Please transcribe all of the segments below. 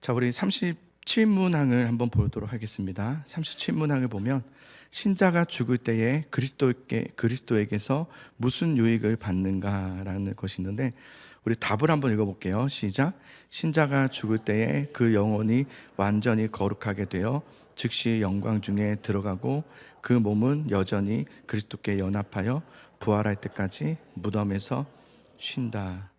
자, 우리 37문항을 한번 보도록 하겠습니다. 37문항을 보면 신자가 죽을 때에 그리스도에게서 무슨 유익을 받는가라는 것이 있는데, 우리 답을 한번 읽어볼게요. 시작. 신자가 죽을 때에 그 영혼이 완전히 거룩하게 되어 즉시 영광 중에 들어가고 그 몸은 여전히 그리스도께 연합하여 부활할 때까지 무덤에서 쉰다.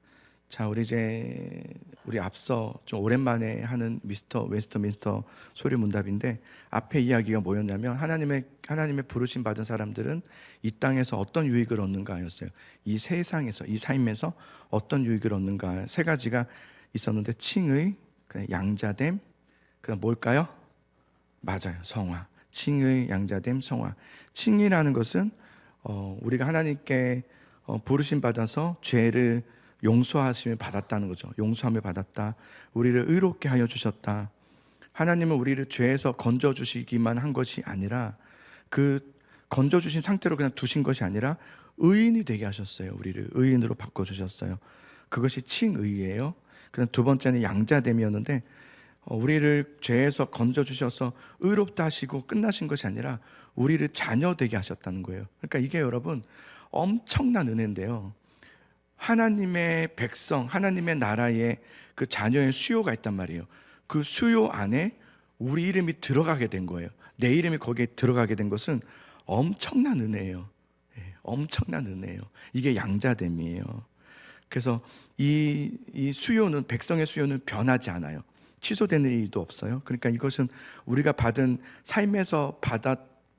자, 우리 앞서 좀 오랜만에 하는 웨스터민스터 소리문답인데, 앞에 이야기가 뭐였냐면 하나님의 부르심 받은 사람들은 이 땅에서 어떤 유익을 얻는가였어요. 이 세상에서, 이 삶에서 어떤 유익을 얻는가, 세 가지가 있었는데, 칭의, 양자됨, 그다음 뭘까요? 맞아요, 성화. 칭의, 양자됨, 성화. 칭의라는 것은 우리가 하나님께 부르심 받아서 죄를 용서하심을 받았다는 거죠. 용서함을 받았다. 우리를 의롭게 하여 주셨다. 하나님은 우리를 죄에서 건져주시기만 한 것이 아니라, 그 건져주신 상태로 그냥 두신 것이 아니라 의인이 되게 하셨어요. 우리를 의인으로 바꿔주셨어요. 그것이 칭의예요. 그다음 두 번째는 양자됨이었는데, 우리를 죄에서 건져주셔서 의롭다 하시고 끝나신 것이 아니라 우리를 자녀 되게 하셨다는 거예요. 그러니까 이게 여러분 엄청난 은혜인데요, 하나님의 백성, 하나님의 나라에 그 자녀의 수요가 있단 말이에요. 그 수요 안에 우리 이름이 들어가게 된 거예요. 내 이름이 거기에 들어가게 된 것은 엄청난 은혜예요. 엄청난 은혜예요. 이게 양자됨이에요. 그래서 이 수요는, 백성의 수요는 변하지 않아요. 취소되는 일도 없어요. 그러니까 이것은 우리가 받은 삶에서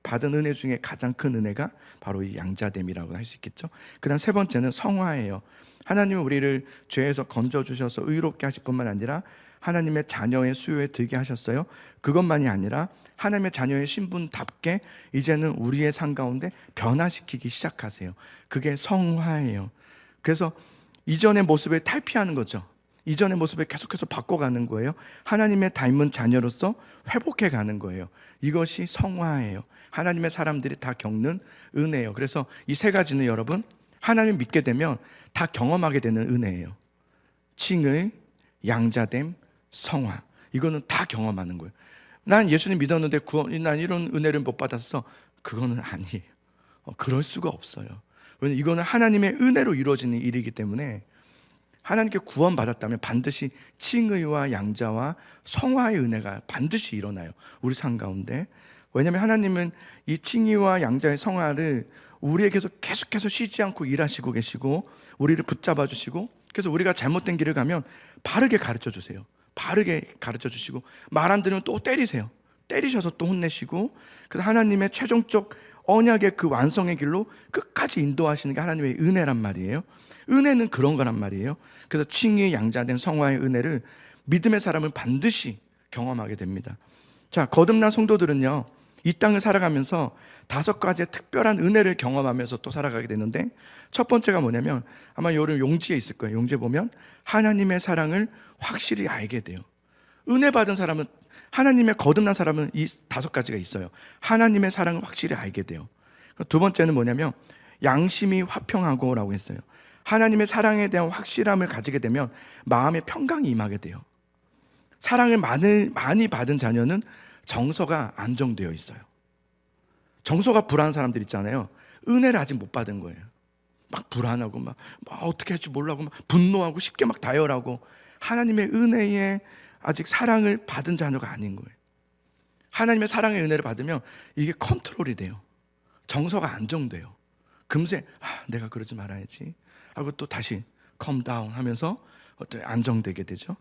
받은 은혜 중에 가장 큰 은혜가 바로 이 양자됨이라고 할 수 있겠죠. 그 다음 세 번째는 성화예요. 하나님은 우리를 죄에서 건져주셔서 의롭게 하실 뿐만 아니라 하나님의 자녀의 수요에 들게 하셨어요. 그것만이 아니라 하나님의 자녀의 신분답게 이제는 우리의 삶 가운데 변화시키기 시작하세요. 그게 성화예요. 그래서 이전의 모습을 탈피하는 거죠. 이전의 모습을 계속해서 바꿔가는 거예요. 하나님의 닮은 자녀로서 회복해가는 거예요. 이것이 성화예요. 하나님의 사람들이 다 겪는 은혜예요. 그래서 이 세 가지는 여러분, 하나님을 믿게 되면 다 경험하게 되는 은혜예요. 칭의, 양자됨, 성화. 이거는 다 경험하는 거예요. 난 예수님 믿었는데 난 이런 은혜를 못 받았어. 그거는 아니에요. 그럴 수가 없어요. 왜냐하면 이거는 하나님의 은혜로 이루어지는 일이기 때문에, 하나님께 구원받았다면 반드시 칭의와 양자와 성화의 은혜가 반드시 일어나요, 우리 삶 가운데. 왜냐하면 하나님은 이 칭의와 양자의 성화를 우리에게서 계속해서 쉬지 않고 일하시고 계시고, 우리를 붙잡아 주시고, 그래서 우리가 잘못된 길을 가면 바르게 가르쳐 주세요. 바르게 가르쳐 주시고, 말 안 들으면 또 때리세요. 때리셔서 또 혼내시고, 그래서 하나님의 최종적 언약의 그 완성의 길로 끝까지 인도하시는 게 하나님의 은혜란 말이에요. 은혜는 그런 거란 말이에요. 그래서 칭의, 양자된 성화의 은혜를 믿음의 사람은 반드시 경험하게 됩니다. 자, 거듭난 성도들은요, 이 땅을 살아가면서 5가지의 특별한 은혜를 경험하면서 또 살아가게 되는데, 첫 번째가 뭐냐면, 아마 여러분 용지에 있을 거예요. 용지에 보면 하나님의 사랑을 확실히 알게 돼요. 은혜 받은 사람은, 하나님의 거듭난 사람은 이 5가지가 있어요. 하나님의 사랑을 확실히 알게 돼요. 두 번째는 뭐냐면 양심이 화평하고 라고 했어요. 하나님의 사랑에 대한 확실함을 가지게 되면 마음의 평강이 임하게 돼요. 사랑을 많이 받은 자녀는 정서가 안정되어 있어요. 정서가 불안한 사람들 있잖아요. 은혜를 아직 못 받은 거예요. 막 불안하고 막 어떻게 할지 몰라고 막 분노하고 쉽게 막 다혈하고, 하나님의 은혜에 아직 사랑을 받은 자녀가 아닌 거예요. 하나님의 사랑의 은혜를 받으면 이게 컨트롤이 돼요. 정서가 안정돼요. 금세 내가 그러지 말아야지 하고 또 다시 컴다운 하면서 안정되게 되죠.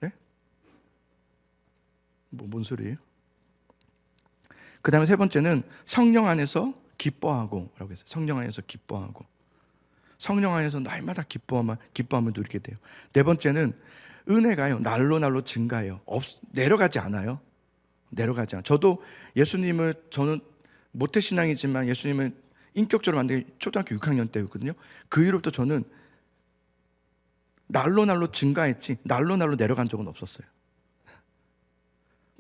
네? 뭔 소리예요? 그 다음에 세 번째는 성령 안에서 기뻐하고 라고 했어요. 성령 안에서 기뻐하고, 성령 안에서 날마다 기뻐함을 누리게 돼요. 네 번째는 은혜가요, 날로 증가해요. 내려가지 않아요. 내려가지 않아요. 저는 모태신앙이지만 예수님을 인격적으로 만든 게 초등학교 6학년 때였거든요. 그 이후로부터 저는 날로 증가했지 날로 내려간 적은 없었어요.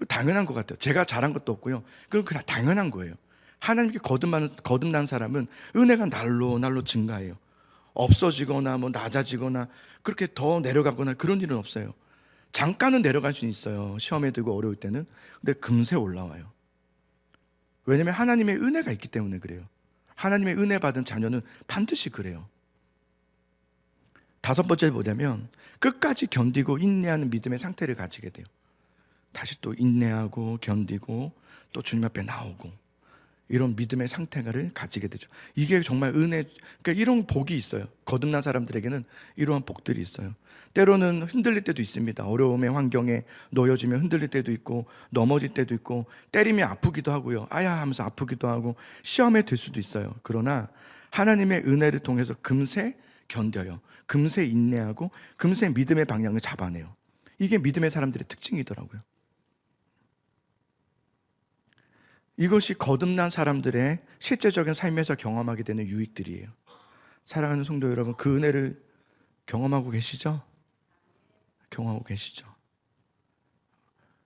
당연한 것 같아요. 제가 잘한 것도 없고요. 그건 그냥 당연한 거예요. 하나님께 거듭난 사람은 은혜가 날로 증가해요. 없어지거나 뭐 낮아지거나 그렇게 더 내려가거나 그런 일은 없어요. 잠깐은 내려갈 수는 있어요. 시험에 들고 어려울 때는. 근데 금세 올라와요. 왜냐하면 하나님의 은혜가 있기 때문에 그래요. 하나님의 은혜 받은 자녀는 반드시 그래요. 다섯 번째 뭐냐면 끝까지 견디고 인내하는 믿음의 상태를 가지게 돼요. 다시 또 인내하고 견디고 또 주님 앞에 나오고 이런 믿음의 상태를 가지게 되죠. 이게 정말 은혜, 그러니까 이런 복이 있어요. 거듭난 사람들에게는 이러한 복들이 있어요. 때로는 흔들릴 때도 있습니다. 어려움의 환경에 놓여지면 흔들릴 때도 있고 넘어질 때도 있고 때리면 아프기도 하고요. 아야 하면서 아프기도 하고 시험에 들 수도 있어요. 그러나 하나님의 은혜를 통해서 금세 견뎌요. 금세 인내하고 금세 믿음의 방향을 잡아내요. 이게 믿음의 사람들의 특징이더라고요. 이것이 거듭난 사람들의 실제적인 삶에서 경험하게 되는 유익들이에요. 사랑하는 성도 여러분, 그 은혜를 경험하고 계시죠? 경험하고 계시죠?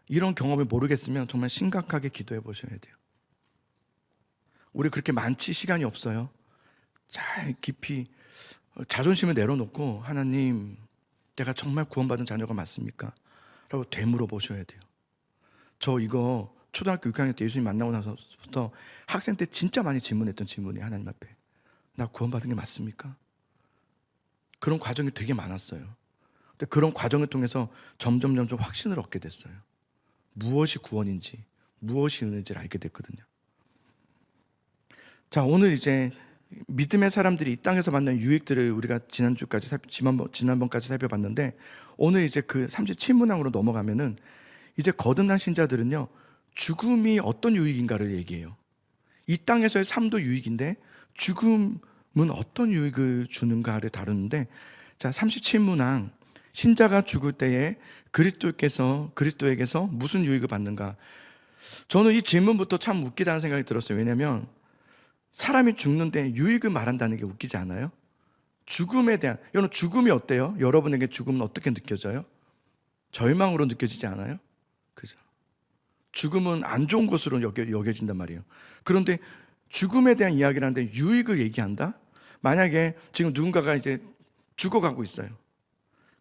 이런 경험을 모르겠으면 정말 심각하게 기도해 보셔야 돼요. 우리 그렇게 많지 시간이 없어요. 잘 깊이 자존심을 내려놓고 하나님, 내가 정말 구원받은 자녀가 맞습니까? 라고 되물어 보셔야 돼요. 저 이거 초등학교 6학년 때 예수님 만나고 나서부터 학생 때 진짜 많이 질문했던 질문이 하나님 앞에, 나 구원받은 게 맞습니까? 그런 과정이 되게 많았어요. 근데 그런 과정을 통해서 점점 확신을 얻게 됐어요. 무엇이 구원인지, 무엇이 은혜인지를 알게 됐거든요. 자, 오늘 이제 믿음의 사람들이 이 땅에서 만난 유익들을 우리가 지난번까지 살펴봤는데, 오늘 이제 그 37문항으로 넘어가면은 이제 거듭난 신자들은요, 죽음이 어떤 유익인가를 얘기해요. 이 땅에서의 삶도 유익인데 죽음은 어떤 유익을 주는가를 다루는데, 자, 37문항, 신자가 죽을 때에 그리스도에게서 무슨 유익을 받는가. 저는 이 질문부터 참 웃기다는 생각이 들었어요. 왜냐하면 사람이 죽는데 유익을 말한다는 게 웃기지 않아요? 죽음에 대한, 여러분 죽음이 어때요? 여러분에게 죽음은 어떻게 느껴져요? 절망으로 느껴지지 않아요? 그죠? 죽음은 안 좋은 것으로 여겨진단 말이에요. 그런데 죽음에 대한 이야기를 하는데 유익을 얘기한다? 만약에 지금 누군가가 이제 죽어가고 있어요.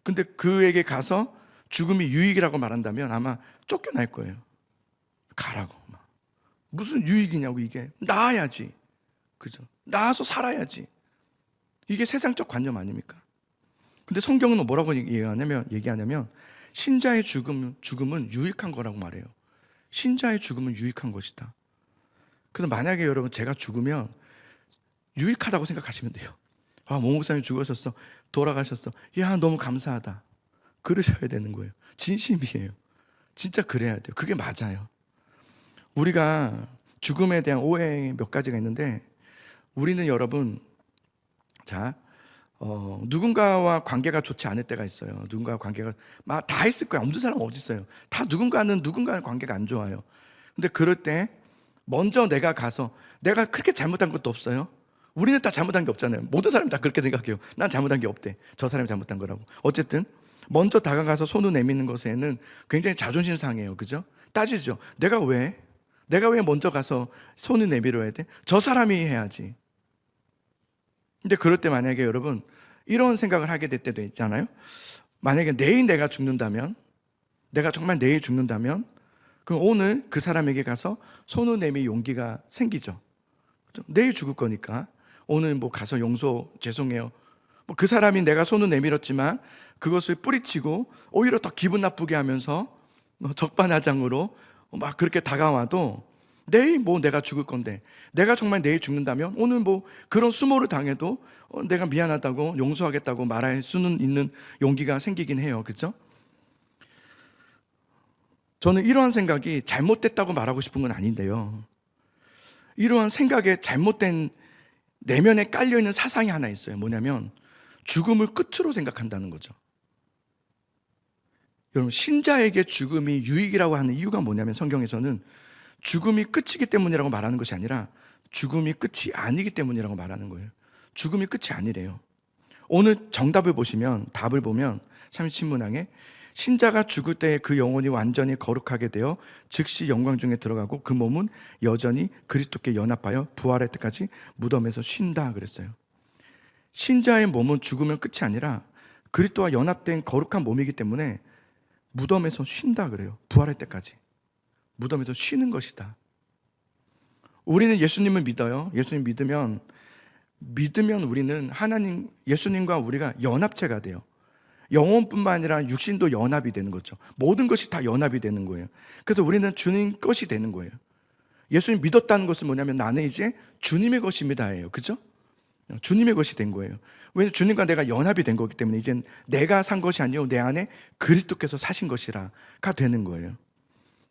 근데 그에게 가서 죽음이 유익이라고 말한다면 아마 쫓겨날 거예요. 가라고. 무슨 유익이냐고, 이게. 나아야지. 그죠? 나아서 살아야지. 이게 세상적 관념 아닙니까? 근데 성경은 뭐라고 얘기하냐면 신자의 죽음은 유익한 거라고 말해요. 신자의 죽음은 유익한 것이다. 그래서 만약에 여러분 제가 죽으면 유익하다고 생각하시면 돼요. 아, 모 목사님 죽으셨어. 돌아가셨어. 야, 너무 감사하다. 그러셔야 되는 거예요. 진심이에요. 진짜 그래야 돼요. 그게 맞아요. 우리가 죽음에 대한 오해 몇 가지가 있는데, 우리는 여러분, 자, 누군가와 관계가 좋지 않을 때가 있어요. 누군가와 관계가 다 있을 거야. 없는 사람 어디 있어요? 다 누군가는 관계가 안 좋아요. 근데 그럴 때 먼저 내가 가서, 내가 그렇게 잘못한 것도 없어요. 우리는 다 잘못한 게 없잖아요. 모든 사람이 다 그렇게 생각해요. 난 잘못한 게 없대. 저 사람이 잘못한 거라고. 어쨌든 먼저 다가가서 손을 내미는 것에는 굉장히 자존심 상해요. 그죠? 따지죠. 내가 왜 먼저 가서 손을 내밀어야 돼? 저 사람이 해야지. 근데 그럴 때 만약에 여러분 이런 생각을 하게 될 때도 있잖아요. 만약에 내일 내가 죽는다면, 내가 정말 내일 죽는다면, 그럼 오늘 그 사람에게 가서 손을 내밀 용기가 생기죠. 내일 죽을 거니까 오늘 뭐 가서 죄송해요. 뭐 그 사람이 내가 손을 내밀었지만 그것을 뿌리치고 오히려 더 기분 나쁘게 하면서 적반하장으로 막 그렇게 다가와도, 내일 뭐 내가 죽을 건데, 내가 정말 내일 죽는다면 오늘 뭐 그런 수모를 당해도 내가 미안하다고 용서하겠다고 말할 수는 있는 용기가 생기긴 해요. 그렇죠? 저는 이러한 생각이 잘못됐다고 말하고 싶은 건 아닌데요, 이러한 생각에 잘못된 내면에 깔려있는 사상이 하나 있어요. 뭐냐면 죽음을 끝으로 생각한다는 거죠. 여러분, 신자에게 죽음이 유익이라고 하는 이유가 뭐냐면, 성경에서는 죽음이 끝이기 때문이라고 말하는 것이 아니라 죽음이 끝이 아니기 때문이라고 말하는 거예요. 죽음이 끝이 아니래요. 오늘 정답을 보시면, 답을 보면 37문항에 신자가 죽을 때 그 영혼이 완전히 거룩하게 되어 즉시 영광 중에 들어가고 그 몸은 여전히 그리스도께 연합하여 부활할 때까지 무덤에서 쉰다 그랬어요. 신자의 몸은 죽으면 끝이 아니라 그리스도와 연합된 거룩한 몸이기 때문에 무덤에서 쉰다 그래요. 부활할 때까지 무덤에서 쉬는 것이다. 우리는 예수님을 믿어요. 예수님 믿으면 우리는 하나님, 예수님과 우리가 연합체가 돼요. 영혼뿐만 아니라 육신도 연합이 되는 거죠. 모든 것이 다 연합이 되는 거예요. 그래서 우리는 주님 것이 되는 거예요. 예수님 믿었다는 것은 뭐냐면 나는 이제 주님의 것입니다예요. 그죠? 주님의 것이 된 거예요. 왜냐하면 주님과 내가 연합이 된 거기 때문에 이젠 내가 산 것이 아니고 내 안에 그리스도께서 사신 것이라가 되는 거예요.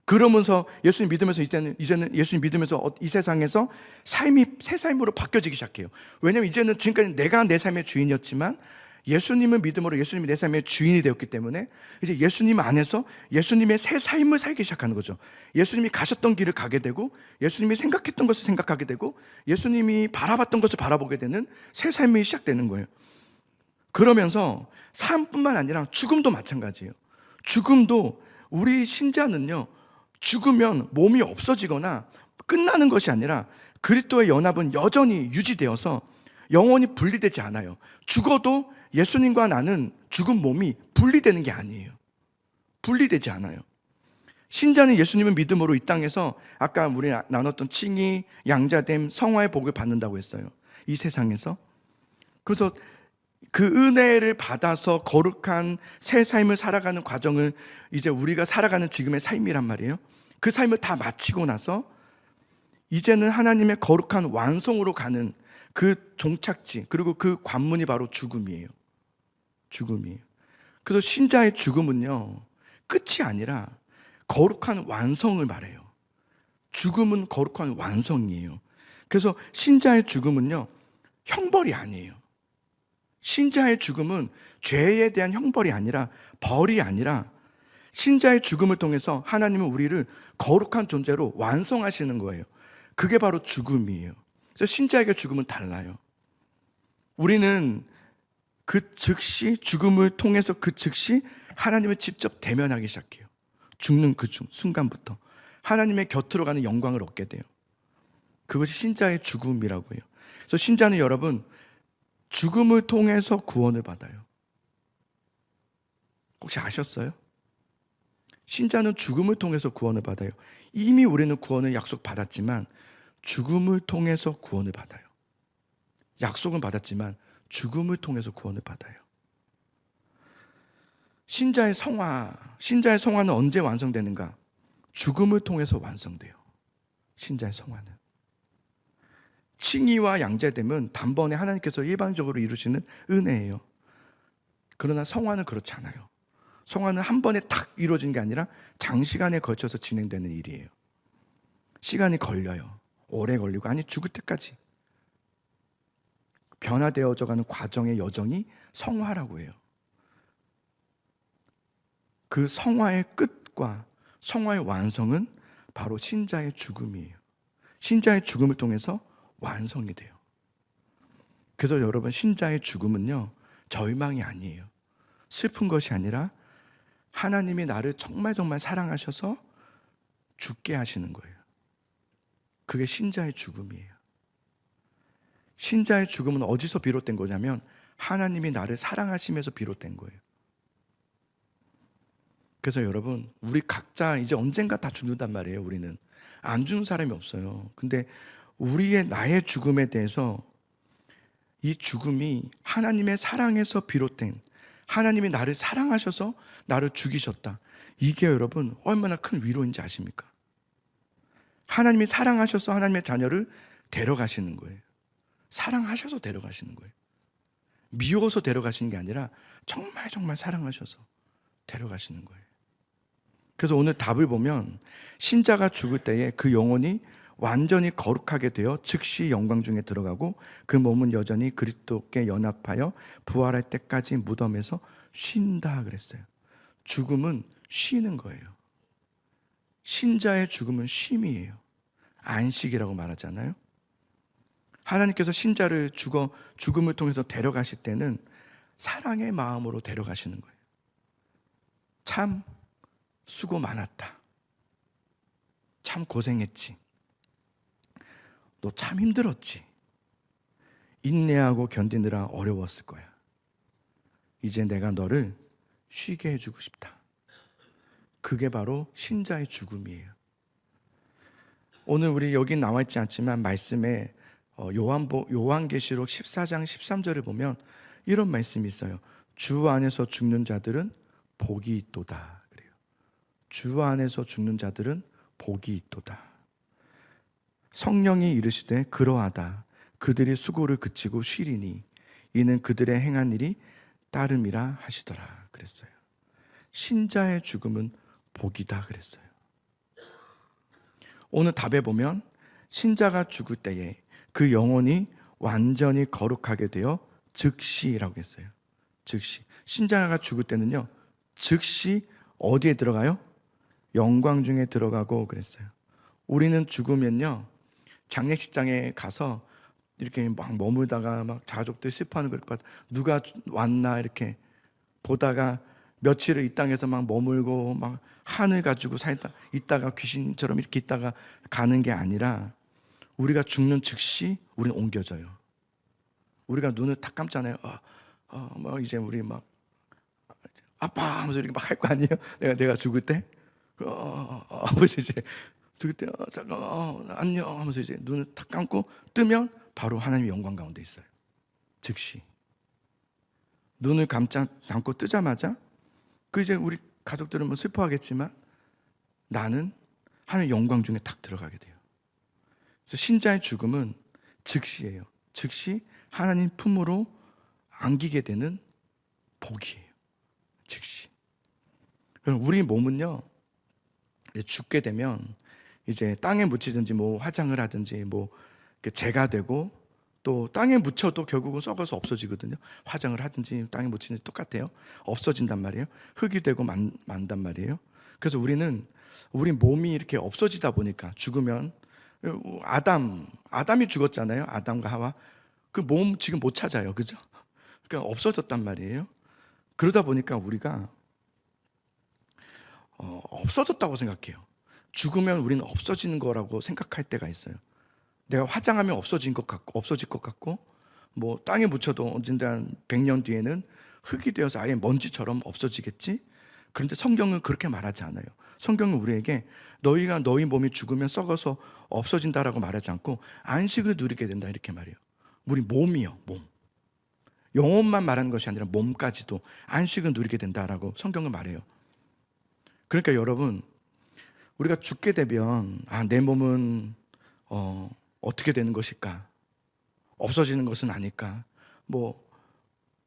그러면서 예수님 믿으면서 이제는 예수님 믿으면서 이 세상에서 삶이 새 삶으로 바뀌어지기 시작해요. 왜냐하면 이제는 지금까지 내가 내 삶의 주인이었지만 예수님을 믿음으로 예수님이 내 삶의 주인이 되었기 때문에 이제 예수님 안에서 예수님의 새 삶을 살기 시작하는 거죠. 예수님이 가셨던 길을 가게 되고 예수님이 생각했던 것을 생각하게 되고 예수님이 바라봤던 것을 바라보게 되는 새 삶이 시작되는 거예요. 그러면서 삶뿐만 아니라 죽음도 마찬가지예요. 죽음도 우리 신자는요, 죽으면 몸이 없어지거나 끝나는 것이 아니라 그리스도의 연합은 여전히 유지되어서 영원히 분리되지 않아요. 죽어도 예수님과 나는 죽은 몸이 분리되는 게 아니에요. 분리되지 않아요. 신자는 예수님을 믿음으로 이 땅에서 아까 우리 나눴던 칭의, 양자됨, 성화의 복을 받는다고 했어요. 이 세상에서. 그래서 그 은혜를 받아서 거룩한 새 삶을 살아가는 과정을 이제 우리가 살아가는 지금의 삶이란 말이에요. 그 삶을 다 마치고 나서 이제는 하나님의 거룩한 완성으로 가는 그 종착지, 그리고 그 관문이 바로 죽음이에요. 죽음이에요. 그래서 신자의 죽음은요, 끝이 아니라 거룩한 완성을 말해요. 죽음은 거룩한 완성이에요. 그래서 신자의 죽음은요, 형벌이 아니에요. 신자의 죽음은 죄에 대한 형벌이 아니라 벌이 아니라 신자의 죽음을 통해서 하나님은 우리를 거룩한 존재로 완성하시는 거예요. 그게 바로 죽음이에요. 그래서 신자에게 죽음은 달라요. 우리는 그 즉시 죽음을 통해서 그 즉시 하나님을 직접 대면하기 시작해요. 죽는 그 순간부터 하나님의 곁으로 가는 영광을 얻게 돼요. 그것이 신자의 죽음이라고 해요. 그래서 신자는 여러분 죽음을 통해서 구원을 받아요. 혹시 아셨어요? 신자는 죽음을 통해서 구원을 받아요. 이미 우리는 구원을 약속받았지만 죽음을 통해서 구원을 받아요. 약속은 받았지만 죽음을 통해서 구원을 받아요. 신자의 성화는 언제 완성되는가? 죽음을 통해서 완성돼요. 신자의 성화는. 칭의와 양자됨은 단번에 하나님께서 일방적으로 이루시는 은혜예요. 그러나 성화는 그렇지 않아요. 성화는 한 번에 탁 이루어진 게 아니라 장시간에 걸쳐서 진행되는 일이에요. 시간이 걸려요. 오래 걸리고, 아니 죽을 때까지 변화되어져 가는 과정의 여정이 성화라고 해요. 그 성화의 끝과 성화의 완성은 바로 신자의 죽음이에요. 신자의 죽음을 통해서 완성이 돼요. 그래서 여러분, 신자의 죽음은요, 절망이 아니에요. 슬픈 것이 아니라 하나님이 나를 정말 사랑하셔서 죽게 하시는 거예요. 그게 신자의 죽음이에요. 신자의 죽음은 어디서 비롯된 거냐면 하나님이 나를 사랑하시면서 비롯된 거예요. 그래서 여러분, 우리 각자 이제 언젠가 다 죽는단 말이에요. 우리는 안 죽는 사람이 없어요. 근데 나의 죽음에 대해서 이 죽음이 하나님의 사랑에서 비롯된, 하나님이 나를 사랑하셔서 나를 죽이셨다. 이게 여러분 얼마나 큰 위로인지 아십니까? 하나님이 사랑하셔서 하나님의 자녀를 데려가시는 거예요. 사랑하셔서 데려가시는 거예요. 미워서 데려가시는 게 아니라 정말 사랑하셔서 데려가시는 거예요. 그래서 오늘 답을 보면 신자가 죽을 때에 그 영혼이 완전히 거룩하게 되어 즉시 영광 중에 들어가고 그 몸은 여전히 그리스도께 연합하여 부활할 때까지 무덤에서 쉰다 그랬어요. 죽음은 쉬는 거예요. 신자의 죽음은 쉼이에요. 안식이라고 말하잖아요. 하나님께서 신자를 죽음을 통해서 데려가실 때는 사랑의 마음으로 데려가시는 거예요. 참 수고 많았다. 참 고생했지. 너 참 힘들었지. 인내하고 견디느라 어려웠을 거야. 이제 내가 너를 쉬게 해주고 싶다. 그게 바로 신자의 죽음이에요. 오늘 우리 여기 나와 있지 않지만 말씀에 요한계시록 14장 13절을 보면 이런 말씀이 있어요. 주 안에서 죽는 자들은 복이 있도다. 그래요. 주 안에서 죽는 자들은 복이 있도다. 성령이 이르시되 그러하다. 그들이 수고를 그치고 쉬리니 이는 그들의 행한 일이 따름이라 하시더라. 그랬어요. 신자의 죽음은 복이다 그랬어요. 오늘 답에 보면 신자가 죽을 때에 그 영혼이 완전히 거룩하게 되어 즉시라고 했어요. 즉시. 신자가 죽을 때는요, 즉시 어디에 들어가요? 영광 중에 들어가고 그랬어요. 우리는 죽으면요, 장례식장에 가서 이렇게 막 머물다가 막 가족들 슬퍼하는 걸 봐. 누가 왔나 이렇게 보다가 며칠을 이 땅에서 막 머물고 막 한을 가지고 살다 있다가 귀신처럼 이렇게 있다가 가는 게 아니라 우리가 죽는 즉시 우리는 옮겨져요. 우리가 눈을 딱 감잖아요. 막 이제 우리 막 아빠 하면서 이렇게 막 할 거 아니에요? 내가 죽을 때 아버지 이제 죽을 때 잠깐 안녕 하면서 이제 눈을 딱 감고 뜨면 바로 하나님의 영광 가운데 있어요. 즉시 눈을 감고 뜨자마자 그 이제 우리 가족들은 뭐 슬퍼하겠지만 나는 하나님의 영광 중에 딱 들어가게 돼요. 그래서 신자의 죽음은 즉시예요. 즉시 하나님 품으로 안기게 되는 복이에요. 즉시. 그럼 우리 몸은요, 죽게 되면 이제 땅에 묻히든지 뭐 화장을 하든지 뭐 재가 되고 또 땅에 묻혀도 결국은 썩어서 없어지거든요. 화장을 하든지 땅에 묻히는 똑같아요. 없어진단 말이에요. 흙이 되고 만단 말이에요. 그래서 우리 몸이 이렇게 없어지다 보니까 죽으면 아담이 죽었잖아요. 아담과 하와. 그 몸 지금 못 찾아요. 그죠? 그러니까 없어졌단 말이에요. 그러다 보니까 우리가 없어졌다고 생각해요. 죽으면 우리는 없어지는 거라고 생각할 때가 있어요. 내가 화장하면 없어질 것 같고 뭐 땅에 묻혀도 언젠가 한 100년 뒤에는 흙이 되어서 아예 먼지처럼 없어지겠지? 그런데 성경은 그렇게 말하지 않아요. 성경은 우리에게 너희가 너희 몸이 죽으면 썩어서 없어진다라고 말하지 않고 안식을 누리게 된다 이렇게 말해요. 우리 몸이요, 몸. 영혼만 말하는 것이 아니라 몸까지도 안식을 누리게 된다라고 성경은 말해요. 그러니까 여러분, 우리가 죽게 되면 내 몸은 어떻게 되는 것일까? 없어지는 것은 아닐까? 뭐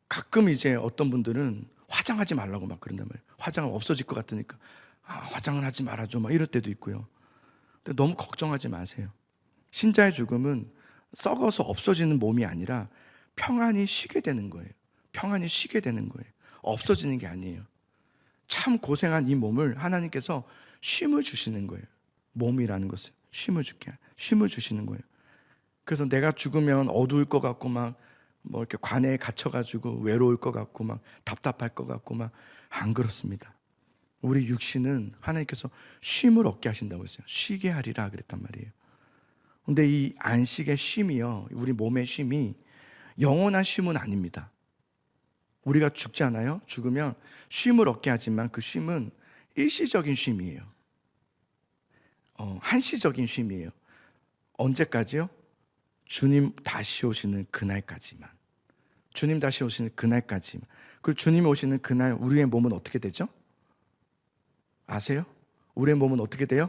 가끔 이제 어떤 분들은 화장하지 말라고 막 그런단 말이에요. 화장은 없어질 것 같으니까 화장을 하지 말아줘 막 이럴 때도 있고요. 근데 너무 걱정하지 마세요. 신자의 죽음은 썩어서 없어지는 몸이 아니라 평안히 쉬게 되는 거예요. 평안히 쉬게 되는 거예요. 없어지는 게 아니에요. 참 고생한 이 몸을 하나님께서 쉼을 주시는 거예요. 몸이라는 것을 쉼을 주시는 거예요. 그래서 내가 죽으면 어두울 것 같고 막 뭐 이렇게 관에 갇혀가지고 외로울 것 같고 막 답답할 것 같고 막 안 그렇습니다. 우리 육신은 하나님께서 쉼을 얻게 하신다고 했어요. 쉬게 하리라 그랬단 말이에요. 근데 이 안식의 쉼이요, 우리 몸의 쉼이 영원한 쉼은 아닙니다. 우리가 죽잖아요. 죽으면 쉼을 얻게 하지만 그 쉼은 일시적인 쉼이에요. 한시적인 쉼이에요. 언제까지요? 주님 다시 오시는 그날까지만. 주님 다시 오시는 그날까지만. 그리고 주님이 오시는 그날 우리의 몸은 어떻게 되죠? 아세요? 우리의 몸은 어떻게 돼요?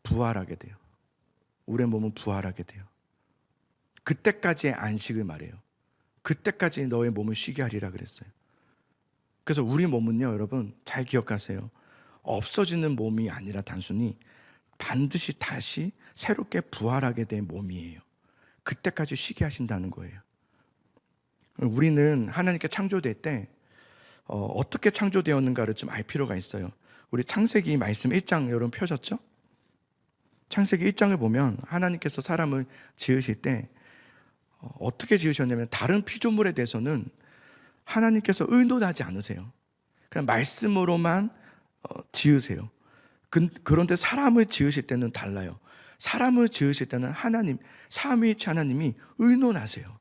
부활하게 돼요. 우리의 몸은 부활하게 돼요. 그때까지의 안식을 말해요. 그때까지 너의 몸을 쉬게 하리라 그랬어요. 그래서 우리 몸은요, 여러분 잘 기억하세요. 없어지는 몸이 아니라 단순히 반드시 다시 새롭게 부활하게 된 몸이에요. 그때까지 쉬게 하신다는 거예요. 우리는 하나님께 창조될 때 어떻게 창조되었는가를 좀 알 필요가 있어요. 우리 창세기 말씀 1장 여러분 펴졌죠? 창세기 1장을 보면 하나님께서 사람을 지으실 때 어떻게 지으셨냐면 다른 피조물에 대해서는 하나님께서 의논하지 않으세요. 그냥 말씀으로만 지으세요. 그런데 사람을 지으실 때는 달라요. 사람을 지으실 때는 하나님, 삼위일체 하나님이 의논하세요.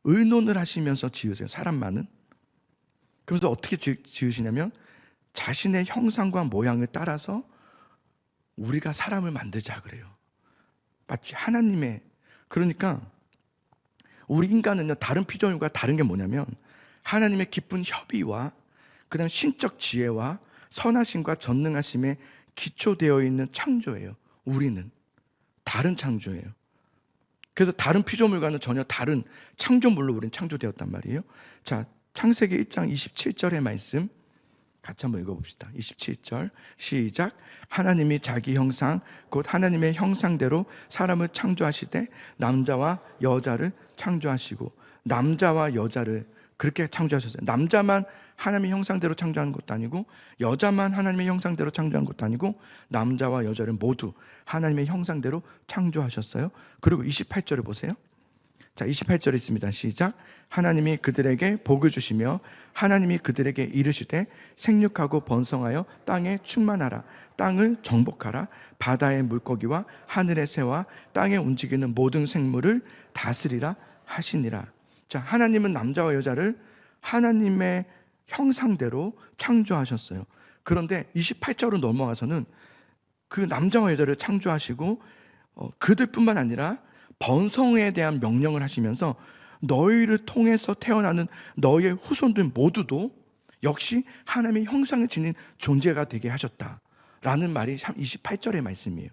의논을 하시면서 지으세요. 사람만은. 그래서 어떻게 지으시냐면 자신의 형상과 모양을 따라서 우리가 사람을 만들자 그래요. 마치 하나님의, 그러니까 우리 인간은요, 다른 피조물과 다른 게 뭐냐면 하나님의 깊은 협의와 그다음 신적 지혜와 선하심과 전능하심에 기초되어 있는 창조예요. 우리는 다른 창조예요. 그래서 다른 피조물과는 전혀 다른 창조물로 우리는 창조되었단 말이에요. 자, 창세기 1장 27절의 말씀 같이 한번 읽어봅시다. 27절 시작. 하나님이 자기 형상 곧 하나님의 형상대로 사람을 창조하시되 남자와 여자를 창조하시고, 남자와 여자를 그렇게 창조하셨어요. 남자만 하나님의 형상대로 창조하는 것도 아니고 여자만 하나님의 형상대로 창조한 것도 아니고 남자와 여자를 모두 하나님의 형상대로 창조하셨어요. 그리고 28절을 보세요. 자, 28절 있습니다. 시작. 하나님이 그들에게 복을 주시며 하나님이 그들에게 이르시되 생육하고 번성하여 땅에 충만하라. 땅을 정복하라. 바다의 물고기와 하늘의 새와 땅에 움직이는 모든 생물을 다스리라 하시니라. 자, 하나님은 남자와 여자를 하나님의 형상대로 창조하셨어요. 그런데 28절로 넘어가서는 그 남자와 여자를 창조하시고 그들뿐만 아니라 번성에 대한 명령을 하시면서 너희를 통해서 태어나는 너희의 후손들 모두도 역시 하나님의 형상을 지닌 존재가 되게 하셨다라는 말이 28절의 말씀이에요.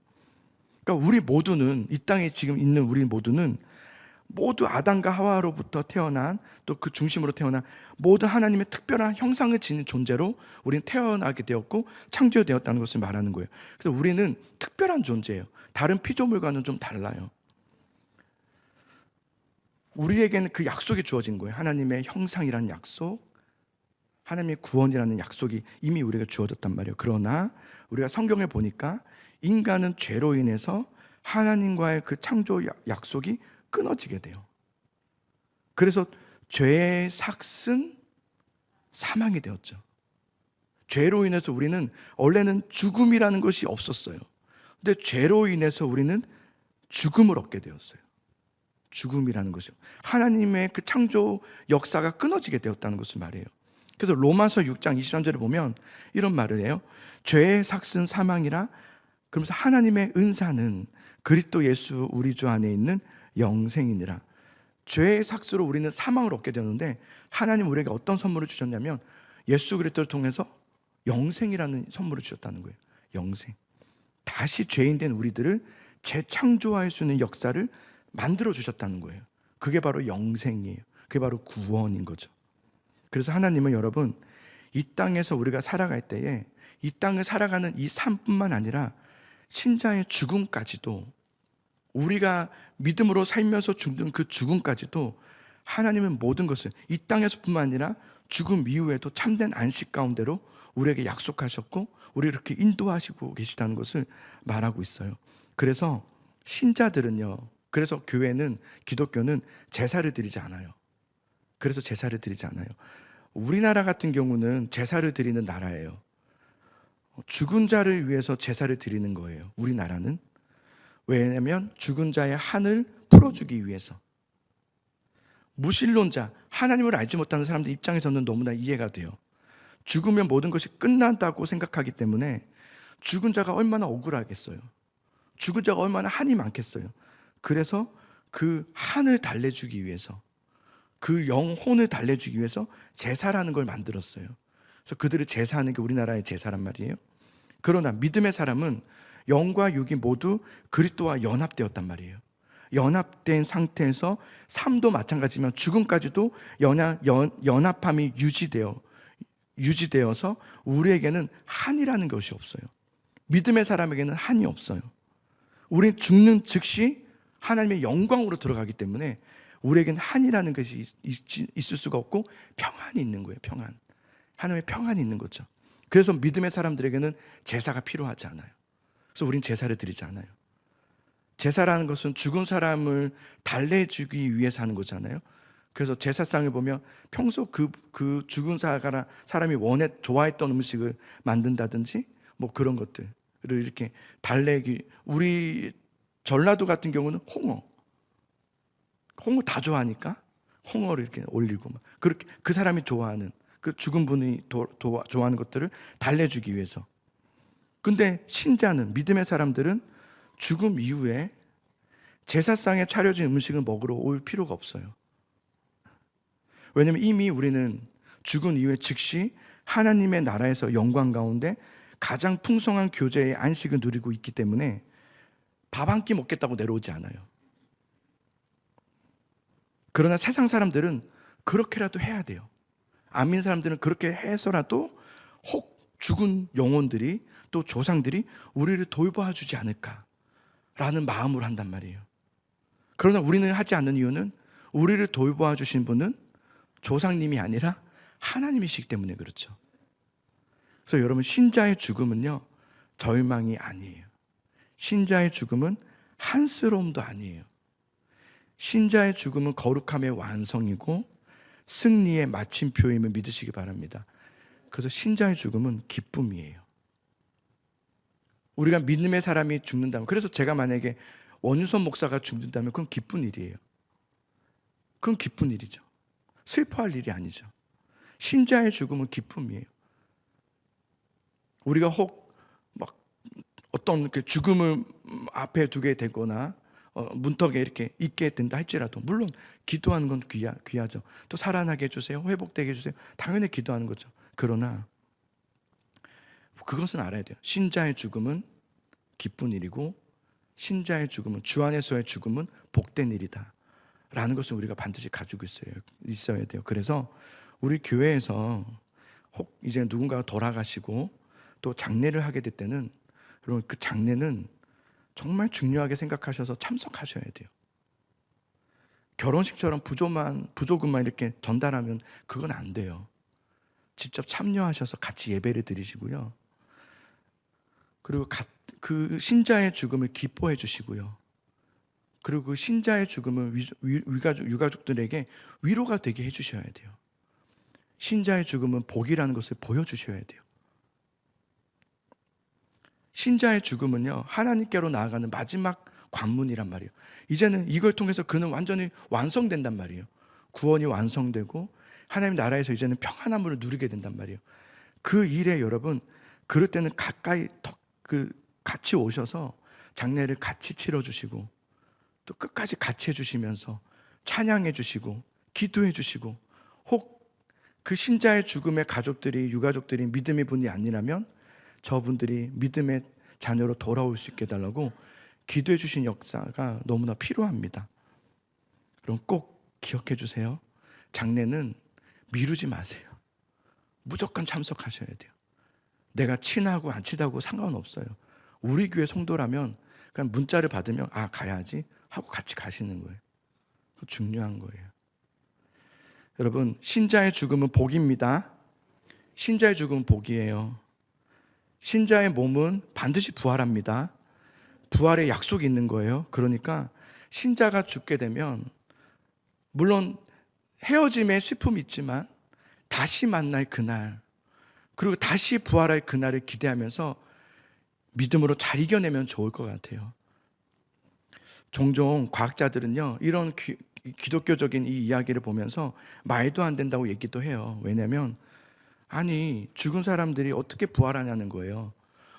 그러니까 우리 모두는, 이 땅에 지금 있는 우리 모두는 모두 아담과 하와로부터 태어난, 또 그 중심으로 태어난 모든 하나님의 특별한 형상을 지닌 존재로 우리는 태어나게 되었고 창조되었다는 것을 말하는 거예요. 그래서 우리는 특별한 존재예요. 다른 피조물과는 좀 달라요. 우리에게는 그 약속이 주어진 거예요. 하나님의 형상이라는 약속, 하나님의 구원이라는 약속이 이미 우리가 주어졌단 말이에요. 그러나 우리가 성경에 보니까 인간은 죄로 인해서 하나님과의 그 창조 약속이 끊어지게 돼요. 그래서 죄의 삭은 사망이 되었죠. 죄로 인해서 우리는 원래는 죽음이라는 것이 없었어요. 근데 죄로 인해서 우리는 죽음을 얻게 되었어요. 죽음이라는 것이요. 하나님의 그 창조 역사가 끊어지게 되었다는 것을 말해요. 그래서 로마서 6장 23절에 보면 이런 말을 해요. 죄의 삭은 사망이라. 그러면서 하나님의 은사는 그리스도 예수 우리 주 안에 있는 영생이니라. 죄의 삭으로 우리는 사망을 얻게 되었는데 하나님 우리에게 어떤 선물을 주셨냐면 예수 그리스도를 통해서 영생이라는 선물을 주셨다는 거예요. 영생. 다시 죄인 된 우리들을 재창조할 수 있는 역사를 만들어 주셨다는 거예요. 그게 바로 영생이에요. 그게 바로 구원인 거죠. 그래서 하나님은 여러분, 이 땅에서 우리가 살아갈 때에 이 땅을 살아가는 이 삶뿐만 아니라 신자의 죽음까지도, 우리가 믿음으로 살면서 죽는 그 죽음까지도 하나님은 모든 것을 이 땅에서뿐만 아니라 죽음 이후에도 참된 안식 가운데로 우리에게 약속하셨고 우리를 이렇게 인도하시고 계시다는 것을 말하고 있어요. 그래서 신자들은요, 그래서 교회는, 기독교는 제사를 드리지 않아요. 그래서 제사를 드리지 않아요. 우리나라 같은 경우는 제사를 드리는 나라예요. 죽은 자를 위해서 제사를 드리는 거예요. 우리나라는. 왜냐하면 죽은 자의 한을 풀어주기 위해서. 무신론자, 하나님을 알지 못하는 사람들 입장에서는 너무나 이해가 돼요. 죽으면 모든 것이 끝난다고 생각하기 때문에 죽은 자가 얼마나 억울하겠어요. 죽은 자가 얼마나 한이 많겠어요. 그래서 그 한을 달래주기 위해서, 그 영혼을 달래주기 위해서 제사라는 걸 만들었어요. 그래서 그들을 제사하는 게 우리나라의 제사란 말이에요. 그러나 믿음의 사람은 영과 육이 모두 그리스도와 연합되었단 말이에요. 연합된 상태에서 삶도 마찬가지지만 죽음까지도 연합함이 유지되어서 우리에게는 한이라는 것이 없어요. 믿음의 사람에게는 한이 없어요. 우리는 죽는 즉시 하나님의 영광으로 들어가기 때문에 우리에게는 한이라는 것이 있을 수가 없고 평안이 있는 거예요. 평안. 하나님의 평안이 있는 거죠. 그래서 믿음의 사람들에게는 제사가 필요하지 않아요. 그래서 우린 제사를 드리지 않아요. 제사라는 것은 죽은 사람을 달래주기 위해서 하는 거잖아요. 그래서 제사상을 보면 평소 그 죽은 사람이 좋아했던 음식을 만든다든지 뭐 그런 것들을 이렇게 달래기. 우리 전라도 같은 경우는 홍어 다 좋아하니까 홍어를 이렇게 올리고 막 그렇게 그 사람이 좋아하는 그 죽은 분이 좋아하는 것들을 달래주기 위해서. 근데 신자는, 믿음의 사람들은 죽음 이후에 제사상에 차려진 음식을 먹으러 올 필요가 없어요. 왜냐하면 이미 우리는 죽은 이후에 즉시 하나님의 나라에서 영광 가운데 가장 풍성한 교제의 안식을 누리고 있기 때문에 밥 한 끼 먹겠다고 내려오지 않아요. 그러나 세상 사람들은 그렇게라도 해야 돼요. 안 믿는 사람들은 그렇게 해서라도 혹 죽은 영혼들이, 또 조상들이 우리를 돌봐 주지 않을까라는 마음으로 한단 말이에요. 그러나 우리는 하지 않는 이유는 우리를 돌봐 주신 분은 조상님이 아니라 하나님이시기 때문에 그렇죠. 그래서 여러분, 신자의 죽음은요, 절망이 아니에요. 신자의 죽음은 한스러움도 아니에요. 신자의 죽음은 거룩함의 완성이고 승리의 마침표임을 믿으시기 바랍니다. 그래서 신자의 죽음은 기쁨이에요. 우리가 믿음의 사람이 죽는다면, 그래서 제가 만약에 원유선 목사가 죽는다면 그건 기쁜 일이에요. 그건 기쁜 일이죠. 슬퍼할 일이 아니죠. 신자의 죽음은 기쁨이에요. 우리가 혹 막 어떤 죽음을 앞에 두게 되거나 문턱에 이렇게 있게 된다 할지라도, 물론 기도하는 건 귀하죠. 또 살아나게 해주세요, 회복되게 해주세요, 당연히 기도하는 거죠. 그러나 그것은 알아야 돼요. 신자의 죽음은 기쁜 일이고 신자의 죽음은, 주 안에서의 죽음은 복된 일이다 라는 것을 우리가 반드시 가지고 있어야 돼요. 그래서 우리 교회에서 혹 이제 누군가가 돌아가시고 또 장례를 하게 될 때는, 여러분, 그 장례는 정말 중요하게 생각하셔서 참석하셔야 돼요. 결혼식처럼 부조금만 이렇게 전달하면 그건 안 돼요. 직접 참여하셔서 같이 예배를 드리시고요. 그리고 그 신자의 죽음을 기뻐해 주시고요. 그리고 그 신자의 죽음을 유가족들에게 위로가 되게 해주셔야 돼요. 신자의 죽음은 복이라는 것을 보여주셔야 돼요. 신자의 죽음은요, 하나님께로 나아가는 마지막 관문이란 말이에요. 이제는 이걸 통해서 그는 완전히 완성된단 말이에요. 구원이 완성되고 하나님 나라에서 이제는 평안함을 누리게 된단 말이에요. 그 일에 여러분, 그럴 때는 가까이 같이 오셔서 장례를 같이 치러주시고 또 끝까지 같이 해주시면서 찬양해 주시고 기도해 주시고, 혹 그 신자의 죽음의 가족들이, 유가족들이 믿음의 분이 아니라면 저분들이 믿음의 자녀로 돌아올 수 있게 해달라고 기도해 주신 역사가 너무나 필요합니다. 그럼 꼭 기억해 주세요. 장례는 미루지 마세요. 무조건 참석하셔야 돼요. 내가 친하고 안 친하고 상관없어요. 우리 교회 성도라면 그냥 문자를 받으면 가야지 하고 같이 가시는 거예요. 중요한 거예요. 여러분, 신자의 죽음은 복입니다. 신자의 죽음은 복이에요. 신자의 몸은 반드시 부활합니다. 부활의 약속이 있는 거예요. 그러니까 신자가 죽게 되면 물론 헤어짐의 슬픔이 있지만 다시 만날 그날, 그리고 다시 부활할 그날을 기대하면서 믿음으로 잘 이겨내면 좋을 것 같아요. 종종 과학자들은요, 이런 기독교적인 이 이야기를 보면서 말도 안 된다고 얘기도 해요. 왜냐하면 죽은 사람들이 어떻게 부활하냐는 거예요.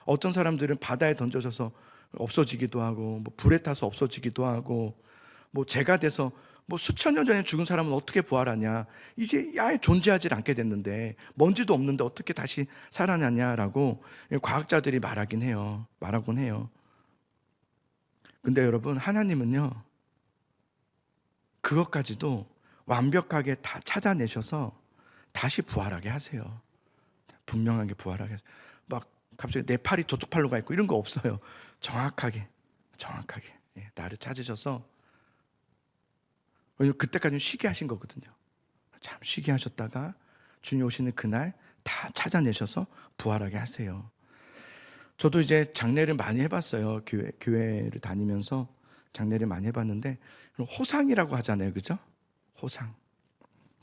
어떤 사람들은 바다에 던져져서 없어지기도 하고, 불에 타서 없어지기도 하고, 재가 돼서 수천 년 전에 죽은 사람은 어떻게 부활하냐, 이제 아예 존재하지 않게 됐는데, 먼지도 없는데 어떻게 다시 살아나냐라고 과학자들이 말하곤 해요. 근데 여러분, 하나님은요, 그것까지도 완벽하게 다 찾아내셔서 다시 부활하게 하세요. 분명하게 부활하게 하세요. 갑자기 내 팔이 저쪽 팔로 가 있고 이런 거 없어요. 정확하게 나를 찾으셔서, 왜냐면 그때까지는 쉬게 하신 거거든요. 참 쉬게 하셨다가 주님 오시는 그날 다 찾아내셔서 부활하게 하세요. 저도 이제 장례를 많이 해봤어요. 교회를 다니면서 장례를 많이 해봤는데, 호상이라고 하잖아요, 그죠?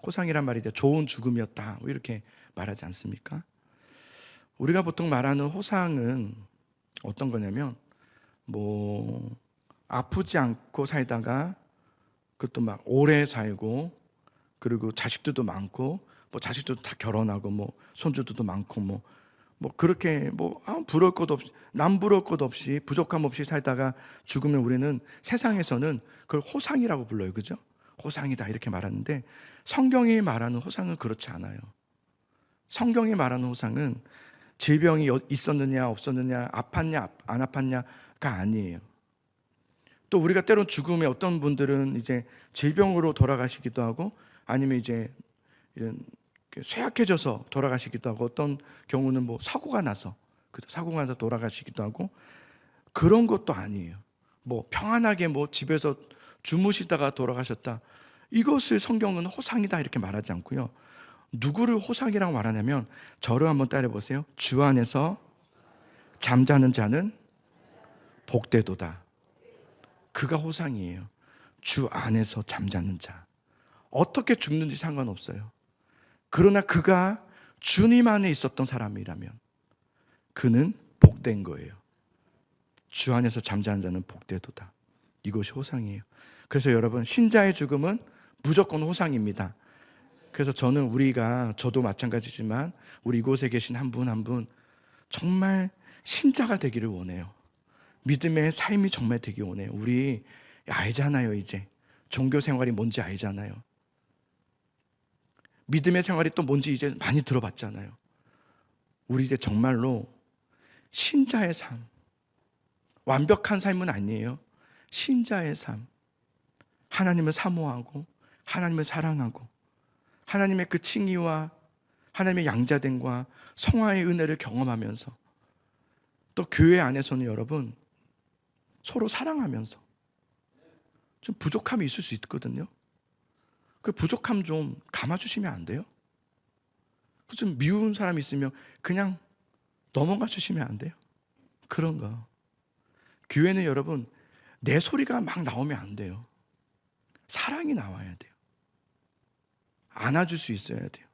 호상이란 말이 좋은 죽음이었다 이렇게 말하지 않습니까? 우리가 보통 말하는 호상은 어떤 거냐면, 아프지 않고 살다가 그것도 오래 살고 그리고 자식들도 많고 뭐 자식들도 다 결혼하고 뭐 손주들도 많고 뭐 그렇게 뭐 부러울 것 없이 남 부러울 것 없이 부족함 없이 살다가 죽으면 우리는 세상에서는 그걸 호상이라고 불러요. 그죠? 호상이다 이렇게 말하는데 성경이 말하는 호상은 그렇지 않아요. 성경이 말하는 호상은 질병이 있었느냐 없었느냐 아팠냐 안 아팠냐가 아니에요. 또 우리가 때론 죽음에 어떤 분들은 이제 질병으로 돌아가시기도 하고 아니면 이제 이런 쇠약해져서 돌아가시기도 하고 어떤 경우는 뭐 사고가 나서 돌아가시기도 하고 그런 것도 아니에요. 뭐 평안하게 뭐 집에서 주무시다가 돌아가셨다. 이것을 성경은 호상이다 이렇게 말하지 않고요. 누구를 호상이라고 말하냐면 저를 한번 따라 보세요. 주 안에서 잠자는 자는 복되도다. 그가 호상이에요. 주 안에서 잠자는 자. 어떻게 죽는지 상관없어요. 그러나 그가 주님 안에 있었던 사람이라면 그는 복된 거예요. 주 안에서 잠자는 자는 복되도다. 이것이 호상이에요. 그래서 여러분 신자의 죽음은 무조건 호상입니다. 그래서 저는 저도 마찬가지지만 우리 이곳에 계신 한 분 한 분 정말 신자가 되기를 원해요. 믿음의 삶이 정말 되기 원해요. 우리 알잖아요. 이제 종교 생활이 뭔지 알잖아요. 믿음의 생활이 또 뭔지 이제 많이 들어봤잖아요. 우리 이제 정말로 신자의 삶, 완벽한 삶은 아니에요. 신자의 삶, 하나님을 사모하고 하나님을 사랑하고 하나님의 그 칭의와 하나님의 양자됨과 성화의 은혜를 경험하면서 또 교회 안에서는 여러분 서로 사랑하면서 좀 부족함이 있을 수 있거든요. 그 부족함 좀 감아주시면 안 돼요? 좀 미운 사람이 있으면 그냥 넘어가 주시면 안 돼요? 그런 거. 교회는 여러분 내 소리가 막 나오면 안 돼요. 사랑이 나와야 돼요. 안아줄 수 있어야 돼요.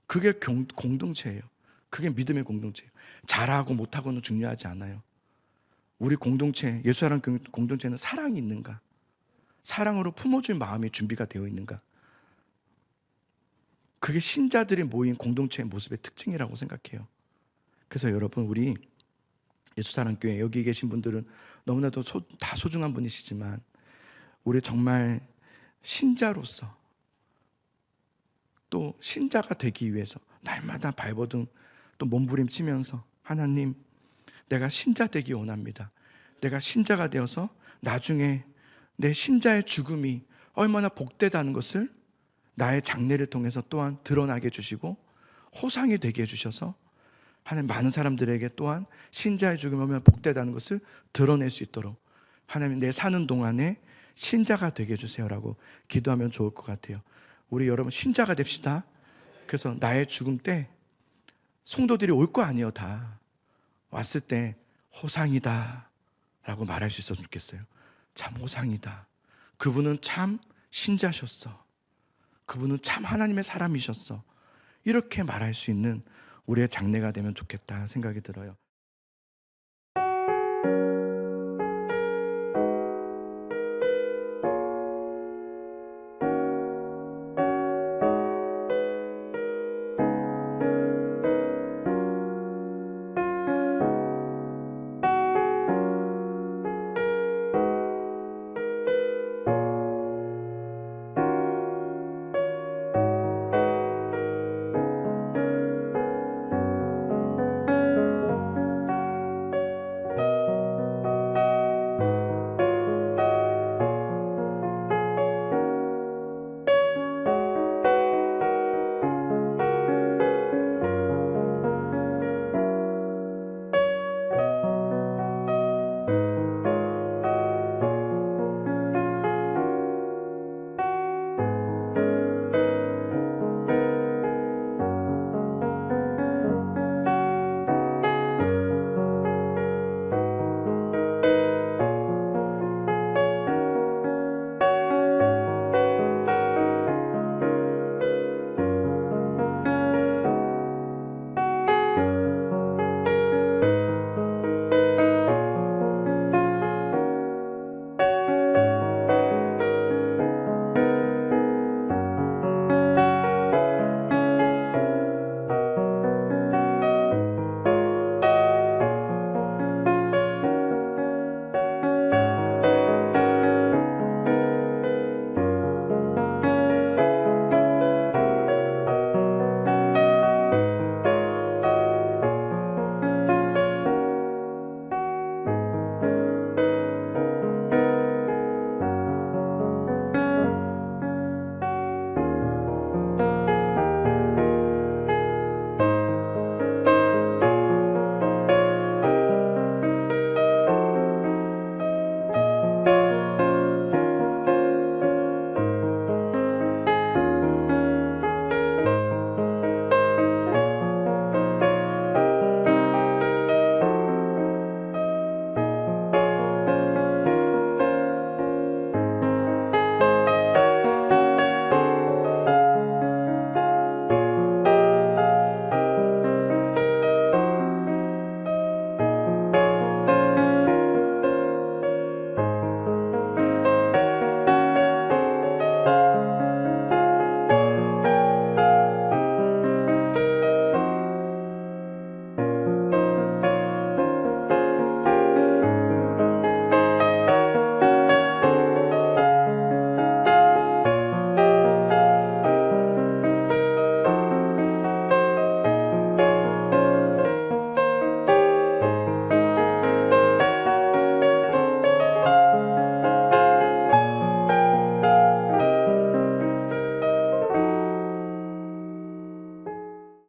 그게 공동체예요. 그게 믿음의 공동체예요. 잘하고 못하고는 중요하지 않아요. 우리 공동체, 예수사랑 공동체는 사랑이 있는가? 사랑으로 품어줄 마음이 준비가 되어 있는가? 그게 신자들이 모인 공동체의 모습의 특징이라고 생각해요. 그래서 여러분 우리 예수사랑교회 여기 계신 분들은 너무나도 다 소중한 분이시지만 우리 정말 신자로서 또 신자가 되기 위해서 날마다 발버둥 또 몸부림치면서 하나님 내가 신자 되기 원합니다. 내가 신자가 되어서 나중에 내 신자의 죽음이 얼마나 복되다는 것을 나의 장례를 통해서 또한 드러나게 해주시고 호상이 되게 해주셔서 하나님 많은 사람들에게 또한 신자의 죽음이 얼마나 복되다는 것을 드러낼 수 있도록 하나님 내 사는 동안에 신자가 되게 해주세요라고 기도하면 좋을 것 같아요. 우리 여러분 신자가 됩시다. 그래서 나의 죽음 때 성도들이 올 거 아니에요. 다 왔을 때 호상이다 라고 말할 수 있었으면 좋겠어요. 참 호상이다. 그분은 참 신자셨어. 그분은 참 하나님의 사람이셨어. 이렇게 말할 수 있는 우리의 장래가 되면 좋겠다 생각이 들어요.